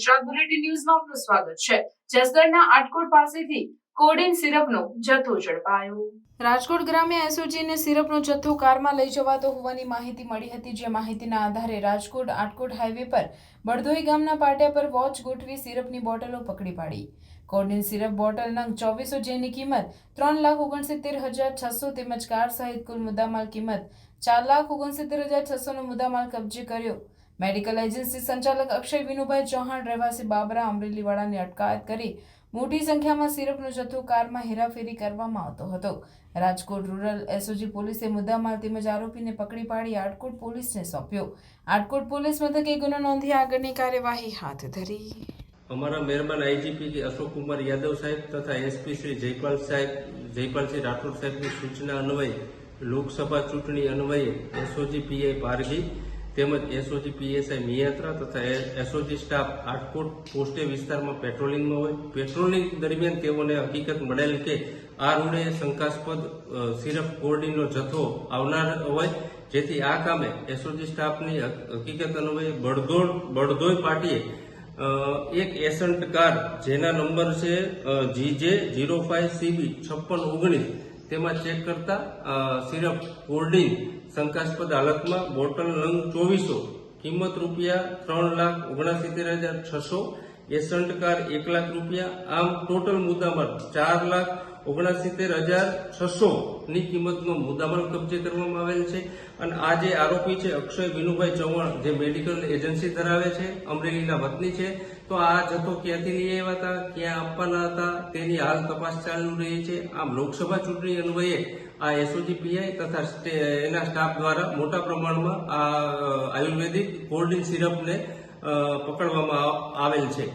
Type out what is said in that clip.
Gujarat bulletin ન્યૂઝમાં આપનું સ્વાગત છે। જસદણના આટકોટ પાસેથી કોડિન સિરપનો જથ્થો ઝડપાયો। રાજકોટ ગ્રામે એસઓજીને સિરપનો જથ્થો કારમાં લઈ જવાતો હોવાની માહિતી મળી હતી, જે માહિતીના આધારે રાજકોટ આટકોટ હાઈવે પર બળદોઈ ગામના પાટિયા પર વોચ ગોઠવી સિરપની બોટલો પકડી પાડી। કોડિન સિરપ બોટલ નંગ 2400 જેની કિંમત 3,69,600 તેમજ કાર સહિત કુલ મુદ્દામાલ કિંમત 4,69,600 નો મુદ્દામાલ કબજે કર્યો। મેડિકલ એજન્સી સંચાલક અક્ષય વિનુભાઈ ચૌહાણ રહેવાસી બાબરા અમરેલીવાળાની અટકાયત કરી મોટી સંખ્યામાં સિરપનો જથ્થો કારમાં હેરાફેરી કરવામાં આવતો હતો। રાજકોટ રૂરલ એસઓજી પોલીસે મુદ્દામાલ તેમજ આરોપીને પકડી પાડી આટકોટ પોલીસને સોંપ્યો। આટકોટ પોલીસ મથકે ગુનો નોંધી આગળની કાર્યવાહી હાથ ધરી। हमारा मेहरबान आईजीपी अशोक कुमार यादव साहब तथा एसपी श्री जयपाल सिंह राठौड़ साहब की सूचना अन्वये लोकसभा चूंटणी अन्वये एसओजी पीआई पारगी તેમજ એસઓજી પીએસઆઈ મિયાત્રા તથા એસઓજી સ્ટાફ આટકોટ પોસ્ટે વિસ્તારમાં પેટ્રોલિંગમાં હોય। પેટ્રોલિંગ દરમિયાન તેઓને હકીકત મળેલ કે આ રોડે શંકાસ્પદ સિરપ કોડિનનો જથ્થો આવનાર હોય, જેથી આ કામે એસઓજી સ્ટાફની હકીકત અન્વયે બળદોઈ પાટીએ એક એસન્ટ કાર જેના નંબર છે GJ05CB 5619 તેમાં ચેક કરતા સિરપ કોડિન શંકાસ્પદ હાલતમાં બોટલ નંગ 2400 કિંમત ₹3,69,600, એસન્ટ કાર 1 લાખ રૂપિયા, આમ ટોટલ મુદ્દામાલ 4,69,600 ની કિંમતનો મુદ્દામાલ કબજે કરવામાં આવેલ છે। અને આ જે આરોપી છે અક્ષય વિનુભાઈ ચૌહાણ, જે મેડિકલ એજન્સી ધરાવે છે, અમરેલીના વતની છે, તો આ જથ્થો ક્યાંથી લઈ આવ્યા હતા, ક્યાં આપવાના હતા તેની હાલ તપાસ ચાલુ રહી છે। આમ લોકસભા ચૂંટણી અન્વયે આ એસઓજી પીઆઈ તથા એના સ્ટાફ દ્વારા મોટા પ્રમાણમાં આ આયુર્વેદિક કોલ્ડ સિરપને પકડવામાં આવેલ છે।